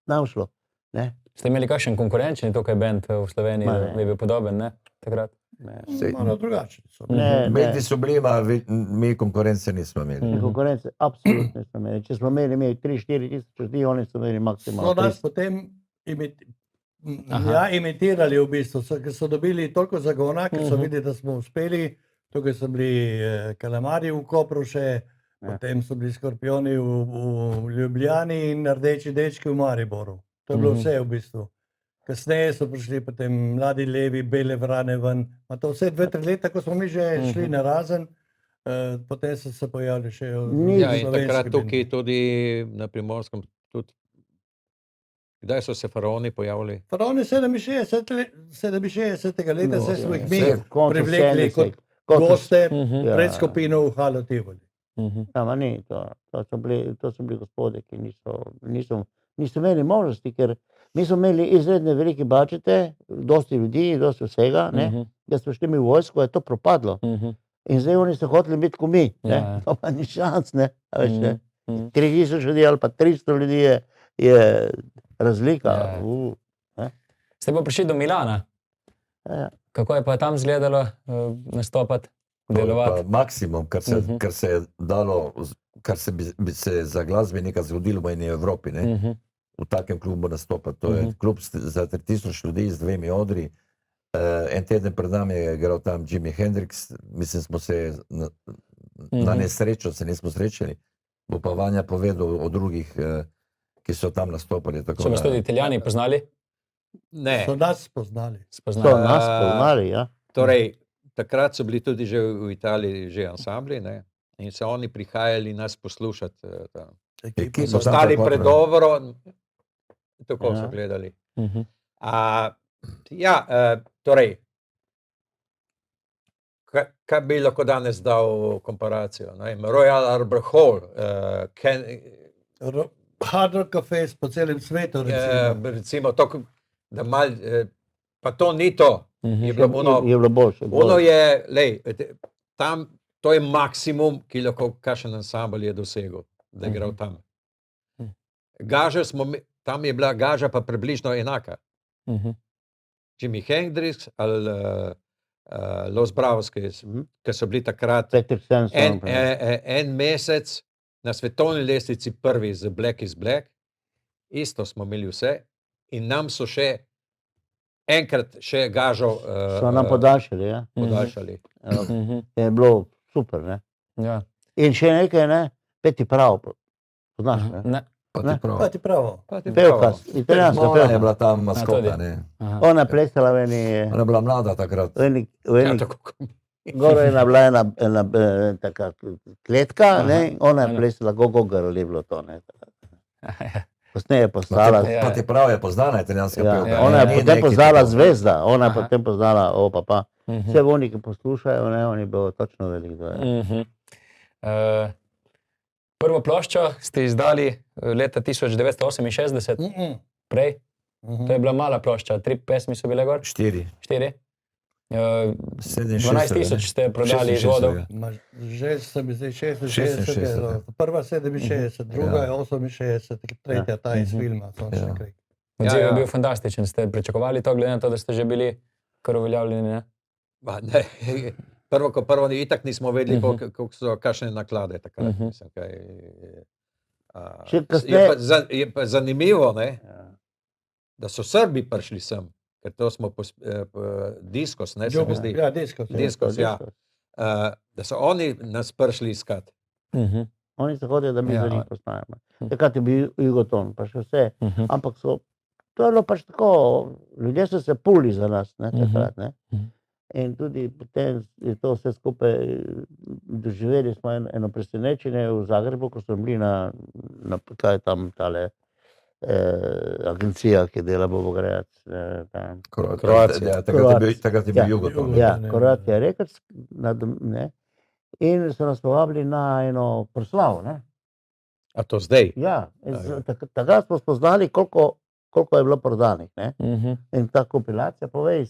Speaker 4: Nam šlo. Ne?
Speaker 1: Ste imeli kakšen konkurenčni tukaj band v Sloveniji,
Speaker 4: Ma ne.
Speaker 1: da bi bil podoben, ne? Takrat?
Speaker 3: Malo drugačni so.
Speaker 2: Mediji so bili, mi konkurence nismo imeli.
Speaker 4: Konkurence absolutno nismo imeli. Če smo imeli 3-4 tisoč ljudi, oni so imeli
Speaker 3: So
Speaker 4: maksimalno
Speaker 3: nas
Speaker 4: 300.
Speaker 3: potem imitirali v bistvu, ker so dobili toliko zagona, ker so videli, da smo uspeli. Tukaj so bili Kalamari v Kopru še, potem so bili Skorpioni v Ljubljani in Rdeči dečki v Mariboru. To je bilo vse v bistvu. Kasneje so prišli potem Mladi levi, Bele vrane ven. Ma to vse 2-3 leta, ko smo mi že šli na razen, potem so se pojavili še
Speaker 5: Ja, in
Speaker 3: slovenski
Speaker 5: takrat tukaj
Speaker 3: bendi.
Speaker 5: tudi na Primorskem tudi. Kdaj so se faraoni pojavili?
Speaker 3: Faraoni 67. leta,
Speaker 4: No,
Speaker 3: vse smo jih mi
Speaker 4: koncu
Speaker 3: privlekli
Speaker 4: 70,
Speaker 3: kot goste
Speaker 4: Ja.
Speaker 3: pred skupino v Halo Tivoli.
Speaker 4: Ja, ma ni, to so bili gospode, ki niso imeli možnosti, ker mi smo imeli izredne velike budžete, dosti ljudi, dosti vsega, ne? Da smo šli mi v vojsko, je to propadlo. In zdaj oni so hoteli biti kot mi, ne?
Speaker 1: Ja.
Speaker 4: To pa ni šans, ne? A veš, ne? 3000 ljudi ali pa 300 ljudi je razlika.
Speaker 1: Ja. Ste pa prišli do Milana.
Speaker 4: Ja.
Speaker 1: Kako je pa tam izgledalo nastopati,
Speaker 2: To je
Speaker 1: delovati?
Speaker 2: pa maksimum, kar se je dalo, kar se bi se za glasbenika zgodilo v eni Evropi, ne? V takem klubu nastopati. To je klub za 3000 ljudi z 2 odri. En teden pred nami je igral tam Jimi Hendrix, mislim, smo se na nesrečo se nismo srečali. Bo pa Vanja povedal o drugih, ki so tam nastopali.
Speaker 1: So vas tudi Italijani poznali?
Speaker 5: Ne.
Speaker 3: So nas spoznali.
Speaker 4: So nas poznali, ja.
Speaker 5: Torej, takrat so bili tudi že v Italiji že ansambli, ne? In so oni prihajali nas poslušati.
Speaker 2: Ekipa
Speaker 5: So
Speaker 2: tam
Speaker 5: stali
Speaker 2: tako,
Speaker 5: pred dobro, tako so gledali. Torej, kaj bi lahko danes dal komparacijo? Royal Albert Hall,
Speaker 3: Hard Rock Cafés po celem svetu,
Speaker 5: recimo to, da mal, pa to ni to. Je bilo
Speaker 4: boljše.
Speaker 5: Ono je, lej, tam, to je maksimum, ki lahko kakšen ansambel je dosegel, da je igral tam. Gaža tam je bila gaža pa približno enaka. Jimi Hendrix ali Los Bravos, ki so bili takrat en mesec na svetovni lestvici prvi z Black is Black, isto smo imeli vse in nam so še enkrat še gažo
Speaker 4: so nam podaljšali, ja.
Speaker 5: Podaljšali.
Speaker 4: Je bilo super, ne.
Speaker 1: Ja.
Speaker 4: In še nekaj, ne, Peti Pravo, poznaš, ne?
Speaker 1: Ne.
Speaker 3: Pa ti pravo.
Speaker 4: Pevka, italijanska
Speaker 2: Ona je
Speaker 4: pevka.
Speaker 2: bila tam maskota, ne.
Speaker 4: Ona je plesala v eni,
Speaker 2: Ona je bila mlada takrat.
Speaker 4: Gor je bila ena taka kletka, ne, ona je plesala Go Girl, je bilo to, ne. Kasneje je postala,
Speaker 2: Pa ti prav je poznana italijanska pevka.
Speaker 4: ona je potem postala zvezda, ona je potem postala, vse oni, ki poslušajo, ne, oni bodo točno veliko.
Speaker 1: Prvo ploščo ste izdali leta 1968, prej. To je bila mala plošča, 3 pesmi so bile gor?
Speaker 2: 4.
Speaker 1: 4.
Speaker 2: 67,
Speaker 1: 12,000 ste prodali izvodov.
Speaker 3: Že sem zdaj 66, prva 67, druga je 68, tretja ta iz filma.
Speaker 1: Odziv je bil fantastičen. Ste pričakovali to, glede na to, da ste že bili kar uveljavljeni, ne?
Speaker 5: Ne, prvo itak nismo vedeli, koliko so kakšne naklade takrat. Je pa zanimivo, ne, da so Srbi prišli sem, ker to smo Diskos, ne, se mi zdi.
Speaker 3: Ja, Diskos,
Speaker 5: ja. Da so oni nas prišli iskat.
Speaker 4: Oni so hodili, da mi za njih poznajemo. Takrat je bil Jugoton, pa še vse. Ampak to je bilo pač tako, ljudje so se puli za nas, ne, takrat, ne. In tudi potem je to vse skupaj, doživeli smo eno presenečenje v Zagrebu, ko smo bili na kaj je tam tale agencija, ki dela Bobograd.
Speaker 2: Kroacija. Takrat je bil Jugoton.
Speaker 4: Ja, Kroacija Records, ne. In so nas povabili na eno proslavo, ne.
Speaker 5: A to zdaj?
Speaker 4: Ja, takrat smo spoznali, koliko je bilo prodanih, ne. In ta kompilacija, povej,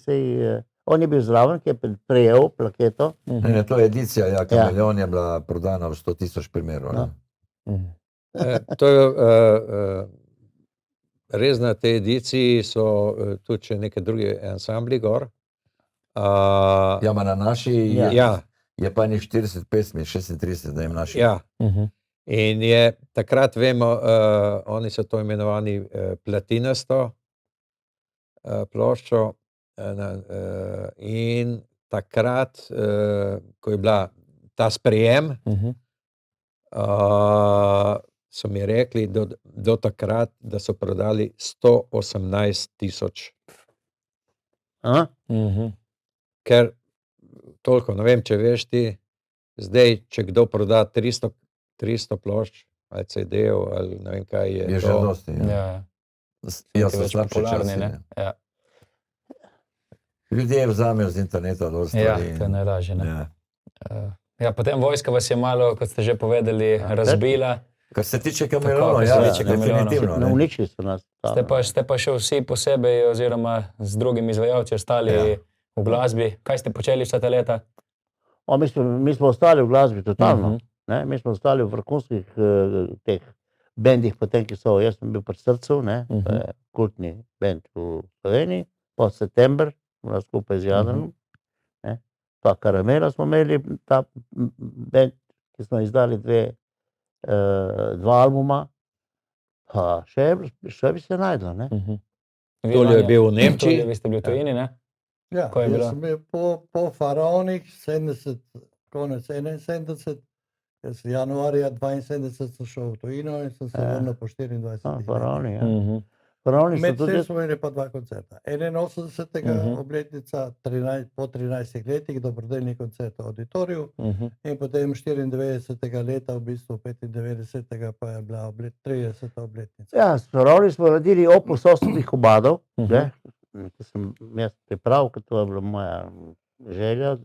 Speaker 4: on je bil zraven, ki je prejel plaketo.
Speaker 2: Ne, to je edicija, ja, Kameleon je bila prodana v 100,000 primerov.
Speaker 5: To je res, na tej ediciji so tudi še neke druge ansambli gor.
Speaker 2: Ja, ma na naši je pa njih 40 pesmi, 36, da jim naši.
Speaker 5: Ja. In je takrat, vemo, oni so to imenovani platinasto ploščo. In takrat, ko je bila ta sprejem, so mi rekli do takrat, da so prodali 118,000. Ker toliko, ne vem, če veš ti, zdaj, če kdo proda 300 plošč, ali CD-ev, ali ne vem kaj je.
Speaker 2: Je že dosti, ja. Ja, so slabši časi, ne.
Speaker 1: Ja.
Speaker 2: Ljudje vzamejo z interneta dosti stvari.
Speaker 1: Ja, to je najlažje, ne. Ja, potem vojska vas je malo, kot ste že povedali, razbila.
Speaker 2: Kar se tiče Kameleona, ja, definitivno.
Speaker 4: Uničili so nas.
Speaker 1: Ste pa še vsi posebej, oziroma z drugimi izvajalci ostali v glasbi. Kaj ste počeli vsa ta leta?
Speaker 4: Mi smo ostali v glasbi totalno. Mi smo ostali v vrhunskih teh bendih, potem, ki so, jaz sem bil pri Srcu, kultni bend v Sloveniji, po September, skupaj z Jadranom. Ne. Pa Karamela smo imeli, ta band, ki smo izdali dva albuma, pa še bi se najdlo, ne.
Speaker 5: Toljo je bil v Nemčiji.
Speaker 1: Vi ste bili v tujini, ne?
Speaker 3: Ja,
Speaker 1: Ko je bilo?
Speaker 3: jaz sem bil po Faraonih, 70, konec 71, jaz januarja 72 sem šel v tujino in sem se vrnil po 24
Speaker 4: Faraoni, ja. Faraoni so
Speaker 3: Med
Speaker 4: tudi,
Speaker 3: tem smo imeli pa dva koncerta. 81. obletnica, po 13 letih, dobrodelni koncert v Auditoriju in potem 94. leta, v bistvu 95. pa je bila 30. obletnica.
Speaker 4: ja, s Faraoni smo naredili opus 8 komadov, ne, ki sem jaz pripravil, ker to je bila moja želja,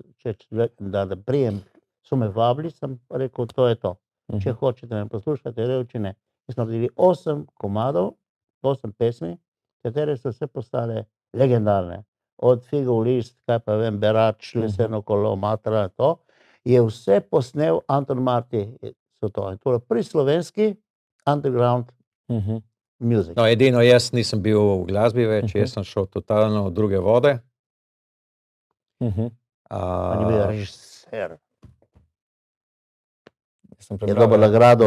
Speaker 4: da prijem, so me vabili, sem rekel, to je to. Če hočete me poslušati, če ne. Mi smo naredili 8 komadov, 8 pesmi, katere so vse postale legendarne. Od Figov list, kaj pa vem, Berač, Leseno kolo, Matra, to, je vse posnel Anton Marti, so to. In to je prvi slovenski underground music.
Speaker 5: No, edino jaz nisem bil v glasbi več, jaz sem šel totalno v druge vode.
Speaker 4: On je bil režiser.
Speaker 1: Sem
Speaker 4: Je
Speaker 1: prebral,
Speaker 4: dobil
Speaker 1: ja.
Speaker 4: nagrado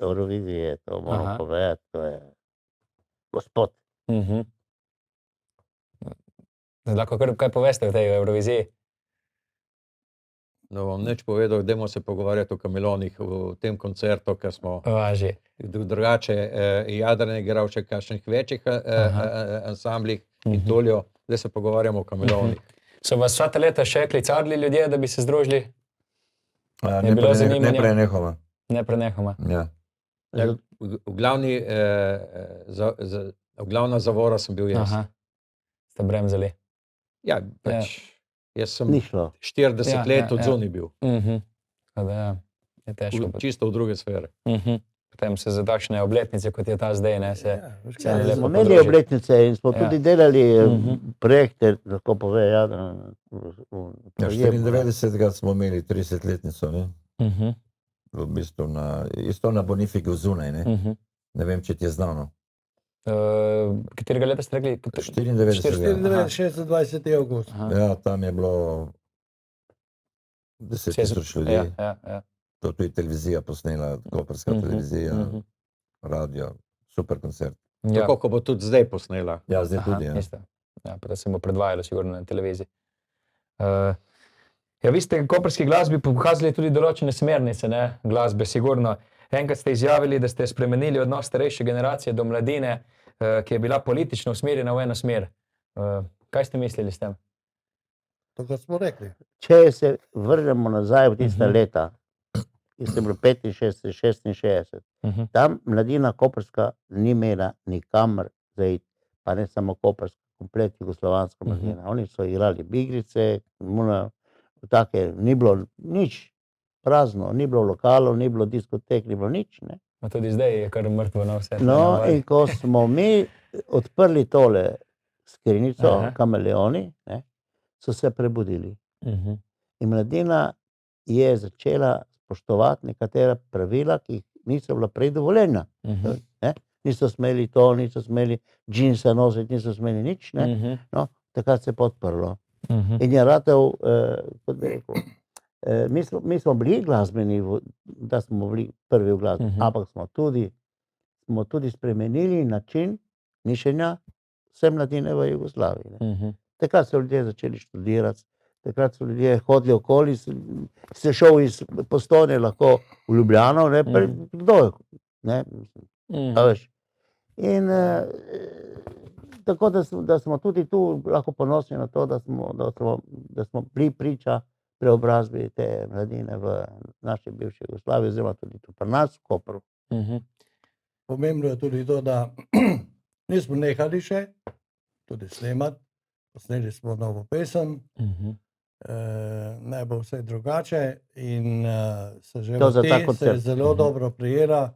Speaker 4: Eurovizije, to moram povedati, to je gospod.
Speaker 1: Lahko kar kaj poveste o tej Euroviziji?
Speaker 5: No, bom nič povedal, dajmo se pogovarjati o Kamelonih v tem koncertu, ker smo
Speaker 1: Važi.
Speaker 5: drugače Jadran je igral še kakšnih večjih ansamblih in Toljo, zdaj se pogovarjamo o Kamelonih.
Speaker 1: So vas vsa ta leta še klicali ljudje, da bi se združili?
Speaker 2: Ne
Speaker 1: bilo zanimanja?
Speaker 2: prenehoma.
Speaker 1: Neprenehoma.
Speaker 2: Ja.
Speaker 5: Ja, glavna zavora sem bil jaz.
Speaker 1: Ste bremzali.
Speaker 5: Ja, pač, jaz sem
Speaker 4: Ni šlo.
Speaker 5: 40 let od zunaj bil,
Speaker 1: Tako da, ja, je težko.
Speaker 5: čisto v druge sfere.
Speaker 1: Potem se za takšne obletnice, kot je ta zdaj, ne, se se lepo
Speaker 4: Smo imeli
Speaker 1: podruži.
Speaker 4: obletnice in smo tudi delali projekte, lahko pove Jadran.
Speaker 2: Ja, 94. smo imeli 30-letnico, ne? V bistvu isto na Bonifiki zunaj, ne? Ne vem, če ti je znano.
Speaker 1: Katerega leta ste rekli?
Speaker 2: 94.
Speaker 3: 26. avgust.
Speaker 2: Ja, tam je bilo 10 tisoč ljudi.
Speaker 1: Ja.
Speaker 2: To je tudi televizija posnela, koprska televizija, radio, super koncert.
Speaker 5: Tako, ko bo tudi zdaj posnela.
Speaker 2: Ja, zdaj tudi, ja.
Speaker 1: Isto. Ja, pa da se bo predvajalo sigurno na televiziji. Ja, vi ste koprski glasbi pokazali tudi določene smernice, ne, glasbe, sigurno. Enkrat ste izjavili, da ste spremenili odnos starejše generacije do mladine, ki je bila politično usmerjena v eno smer. Kaj ste mislili s tem?
Speaker 3: To, kar smo rekli.
Speaker 4: Če se vrnemo nazaj v tista leta, ki ste bili 65, 66, tam mladina koprska ni imela nikamor zaiti, pa ne samo koprska, komplet jugoslovanska mladina. Oni so igrali Bigrice, take, ni bilo nič, prazno, ni bilo lokalov, ni bilo diskotek, ni bilo nič, ne.
Speaker 1: No, tudi zdaj je kar mrtvo na vse.
Speaker 4: No, in ko smo mi odprli tole skrinjico, Kameleoni, ne, so se prebudili. In mladina je začela spoštovati nekatera pravila, ki niso bila prej dovoljena. Niso smeli to, niso smeli džinsa nositi, niso smeli nič, ne. No, takrat se je podprlo. In je ratel, kot bi rekel, mi smo bili glasbeni, da smo bili prvi v glasbi, ampak smo tudi spremenili način mišljenja vse mladine v Jugoslaviji. Takrat so ljudje začeli študirati, takrat so ljudje hodili okoli, se šel iz Postojne lahko v Ljubljano, ne, kdo je, ne, a veš. In tako, da smo tudi tu lahko ponosni na to, da smo bili priča preobrazbi te mladine v naši bivši Jugoslaviji, oziroma tudi tu pri nas, v Kopru.
Speaker 3: Pomembno je tudi to, da nismo nehali še tudi snemati. Posneli smo novo pesem, naj bo vse drugače in se že vrti, zelo dobro prijela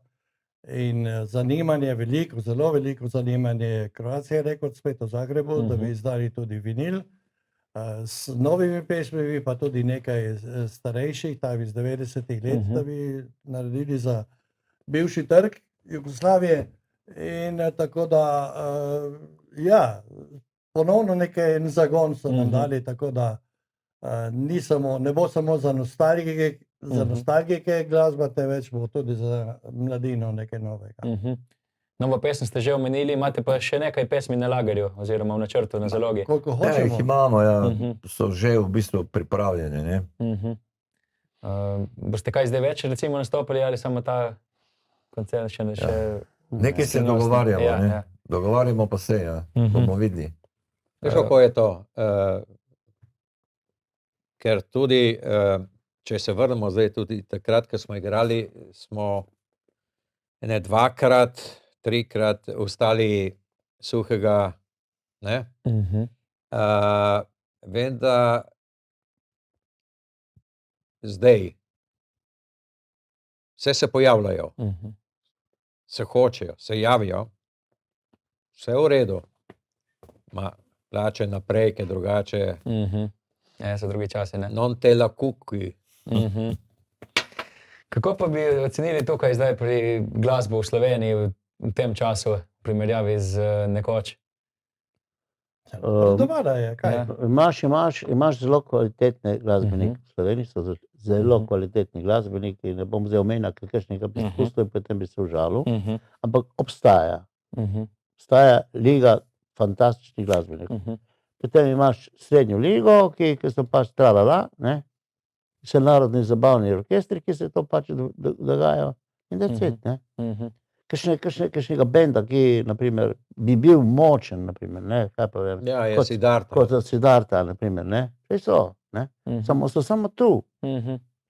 Speaker 3: in zanimanje veliko, zelo veliko zanimanje Croatia Records spet v Zagrebu, da bi izdali tudi vinil. S novimi pesmimi, pa tudi nekaj starejših, tam iz 90-ih let, da bi naredili za bivši trg Jugoslavije. In tako da, ja, ponovno en zagon so nam dali, tako da ne bo samo za nostalgike glasba, temveč bo tudi za mladino nekaj novega.
Speaker 1: Novo pesem ste že omenili, imate pa še nekaj pesmi na lagerju oziroma v načrtu na zalogi.
Speaker 3: Koliko
Speaker 2: Jih
Speaker 3: hočemo.
Speaker 2: imamo, so že v bistvu pripravljene. Ne?
Speaker 1: Boste kaj zdaj več recimo nastopili ali samo ta koncert še?
Speaker 2: Nekaj se dogovarjamo,
Speaker 1: Ja.
Speaker 2: dogovarjamo pa se, bomo videli.
Speaker 5: Veš, kako je to? Ker tudi, če se vrnemo zdaj, tudi takrat, ko smo igrali, smo dvakrat, trikrat ostali suhega, ne? Vem, da zdaj se pojavljajo, se hočejo, se javijo, vse v redu. Plače naprej, kaj drugače.
Speaker 1: So drugi časi, ne?
Speaker 5: Non te la cucchi.
Speaker 1: Kako pa bi ocenili tukaj zdaj pri glasbo v Sloveniji v tem času v primerjavi z nekoč?
Speaker 3: Dovada je, kaj?
Speaker 4: Imaš zelo kvalitetne glasbenike. V Sloveniji so zelo kvalitetni glasbeniki. Ne bom zdaj omenil, ker kakšnega bi spustil in potem bi se užalil. Ampak obstaja. Obstaja liga fantastičnih glasbenikov. Potem imaš srednjo ligo, ki so pač tralala, ne? Še narodni zabavni orkestri, ki se to pač dogajajo. In da cvet, ne? Kakšnega benda, ki, naprimer, bi bil močen, naprimer, ne? Kaj pa vem?
Speaker 5: Ja, je Siddharta.
Speaker 4: Kot Siddharta, naprimer, ne? Vse so, ne? So samo tu.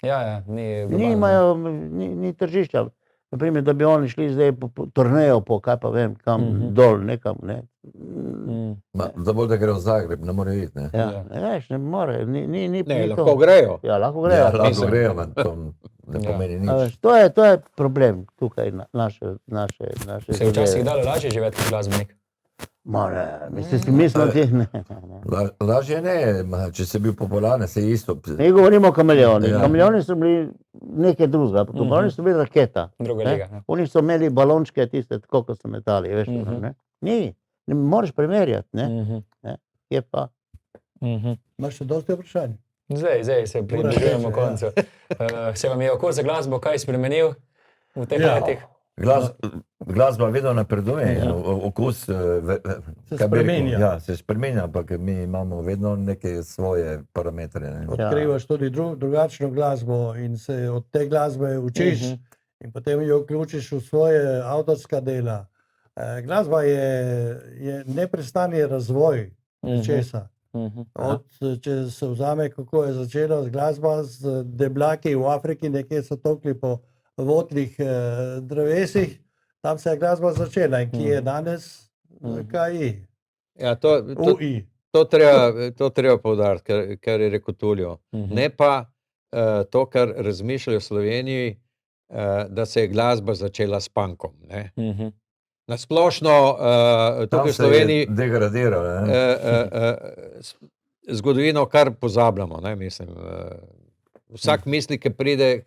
Speaker 1: Ja, ni globalno.
Speaker 4: Nimajo, ni tržišča. Naprimer, da bi oni šli zdaj po turnejo, po kaj pa vem, kam dol, nekam, ne.
Speaker 2: Da bolj, da gre v Zagreb, ne more iti, ne?
Speaker 4: Ja, ne veš, ne more, ni
Speaker 5: Ne, lahko grejo.
Speaker 4: Ja, lahko grejo.
Speaker 2: Ja, lahko grejo, to ne pomeni nič.
Speaker 4: To je problem tukaj naše
Speaker 1: Se je včasih dalo lažje živeti kot glasbenik?
Speaker 4: Mislim, da ne.
Speaker 2: Lažje ne, če si bil popularen, se je isto.
Speaker 4: Mi govorimo o kameleonih.
Speaker 2: Ja.
Speaker 4: Kameleoni so bili nekaj drugega. Kameleoni so bili raketa.
Speaker 1: Druga liga.
Speaker 4: Oni so imeli balončke tiste, tako kot so metali, veš, ne? Ni, ne moreš primerjati, ne? Je pa.
Speaker 3: Imaš še dosti vprašanj?
Speaker 1: Zdaj se približujemo koncu. Se vam je okus za glasbo kaj spremenil v teh letih?
Speaker 2: Glasba vedno napreduje, okus
Speaker 3: Se spremenja.
Speaker 2: Ja, se spremenja, ampak mi imamo vedno neke svoje parametre. Ne?
Speaker 3: Odkrivaš tudi drugačno glasbo in se od te glasbe učiš in potem jo vključiš v svoje avtorska dela. Glasba je neprestani razvoj nečesa. Če se vzame, kako je začela glasba z deblaki v Afriki, nekje so tokli po votlih drevesih, tam se je glasba začela in ki je danes, kaj je.
Speaker 5: Ja, to treba poudariti, kar je rekel Tulio. Ne pa to, kar razmišljajo v Sloveniji, da se je glasba začela s punkom, ne. Nasplošno tukaj v Sloveniji
Speaker 2: degradira,
Speaker 5: zgodovino kar pozabljamo, ne, mislim. Vsak misli, ki pride,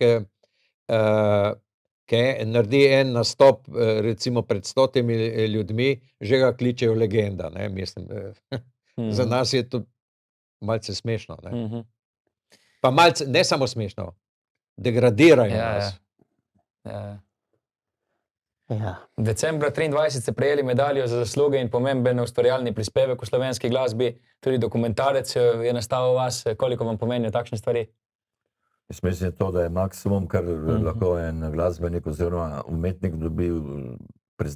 Speaker 5: ki naredi en nastop, recimo pred 100 ljudmi, že ga kličejo legenda, ne, mislim. Za nas je to malce smešno, ne. Pa malce, ne samo smešno, degradirajo nas.
Speaker 1: Decembra 23 ste prejeli medaljo za zasluge in pomemben ustvarjalni prispevek v slovenski glasbi, tudi dokumentarec je nastal o vas, koliko vam pomenijo takšne stvari?
Speaker 2: Jaz mislim to, da je maksimum, kar lahko en glasbenik oziroma umetnik dobi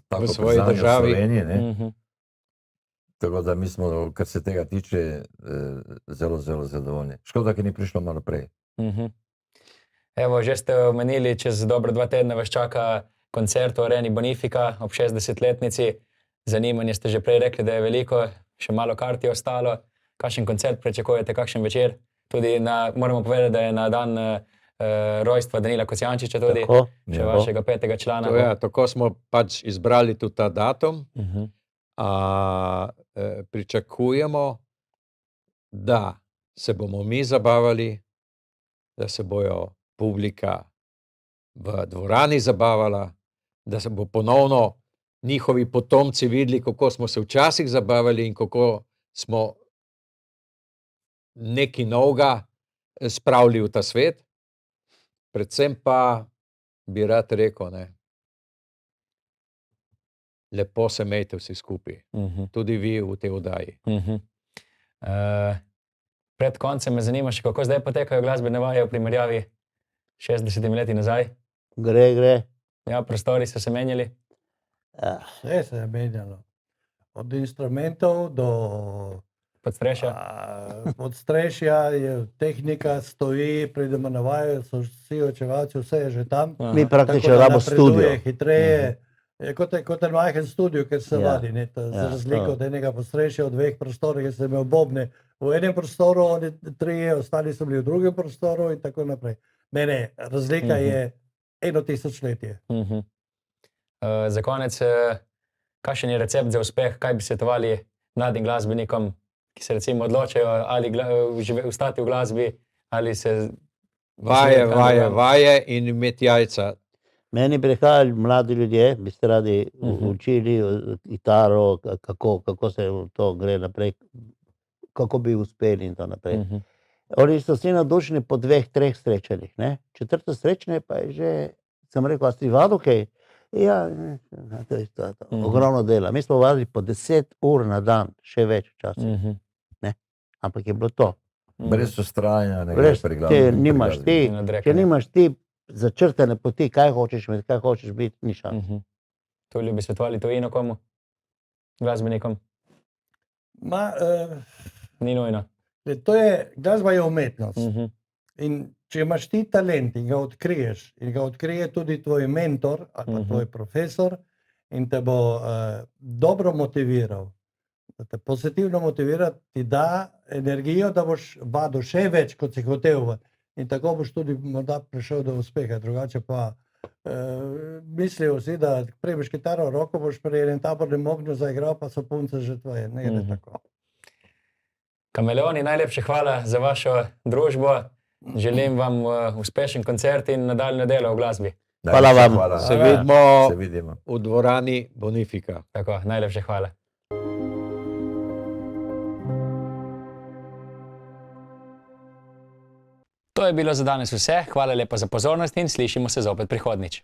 Speaker 2: tako priznanje v Sloveniji, ne. Tako da mi smo, kar se tega tiče, zelo, zelo zadovoljni. Škoda, ki ni prišlo malo prej.
Speaker 1: Evo, že ste omenili, čez dobro 2 tedna vas čaka koncert v Areni Bonifika ob 60-letnici. Zanimanje ste že prej rekli, da je veliko, še malo kart je ostalo. Kakšen koncert pričakujete, kakšen večer? Tudi moramo povedati, da je na dan rojstva Danila Kocijančiča tudi, še vašega 5. člana.
Speaker 5: Ja, tako smo pač izbrali tudi ta datum. Pričakujemo, da se bomo mi zabavali, da se bojo publika v dvorani zabavala, da se bo ponovno njihovi potomci videli, kako smo se včasih zabavali in kako smo nekaj novega spravili v ta svet, predvsem pa bi rad rekel, ne, lepo se imejte vsi skupaj, tudi vi v tej oddaji.
Speaker 1: Pred koncem me zanima še, kako zdaj potekajo glasbene vaje v primerjavi 60 leti nazaj.
Speaker 4: Gre.
Speaker 1: Ja, prostori so se menjali.
Speaker 3: Vse se je menjalo. Od instrumentov do
Speaker 1: Podstrešja.
Speaker 3: podstrešja, tehnika stoji, pridemo na vajo, so vsi očevalci, vse je že tam.
Speaker 4: Mi praktično
Speaker 3: Tako da
Speaker 4: rabimo studio.
Speaker 3: napreduje hitreje. Je kot en majhen studio, ker se
Speaker 4: Ja.
Speaker 3: vadi, ne, za
Speaker 4: Ja,
Speaker 3: razliko
Speaker 4: to.
Speaker 3: od enega podstrešja, od dveh prostorov, ker sem imel bobne v enem prostoru, oni trije, ostali so bili v drugem prostoru in tako naprej. Ne, razlika je 1 tisočletje.
Speaker 1: Za konec, kakšen je recept za uspeh, kaj bi svetovali mladim glasbenikom, ki se recimo odločajo ali ostati v glasbi, ali se...
Speaker 5: Vaje in imeti jajca.
Speaker 4: Meni prihajali mladi ljudje, bi se radi učili kitaro, kako se to gre naprej, kako bi uspeli in to naprej. Oni so vsi navdušeni po 2-3 srečanjih, ne. 4. srečanje pa je že, sem rekel, a si vadil kaj? Ja, to je to. Ogromno dela. Mi smo vadili po 10 ur na dan, še več včasih, ampak je bilo to.
Speaker 2: Brez ustrajanja ne
Speaker 4: Brez,
Speaker 2: gre pri
Speaker 4: če
Speaker 2: glasbi.
Speaker 4: nimaš ti,
Speaker 1: In odrekanja.
Speaker 4: če nimaš ti začrtane poti, kaj hočeš imeti, kaj hočeš biti, ni šans.
Speaker 1: To bi svetovali tujino komu? Glasbenikom? Ni nujno.
Speaker 3: Glasba je umetnost. In če imaš ti talent in ga odkriješ, in ga odkrije tudi tvoj mentor ali pa tvoj profesor in te bo dobro motiviral, da te pozitivno motivira, ti da energijo, da boš vadil še več, kot si hotel. In tako boš tudi morda prišel do uspeha. Drugače pa mislijo vsi, da prejmeš kitaro v roko, boš pri enem tabornem ognju zaigral, pa so punce že tvoje. Ne gre tako.
Speaker 1: Kameleoni, najlepše hvala za vašo družbo. Želim vam uspešen koncert in nadaljnje delo v glasbi.
Speaker 4: Hvala vam.
Speaker 5: Se vidimo v dvorani Bonifika.
Speaker 1: Tako, najlepše hvala. To je bilo za danes vse. Hvala lepa za pozornost in slišimo se zopet prihodnjič.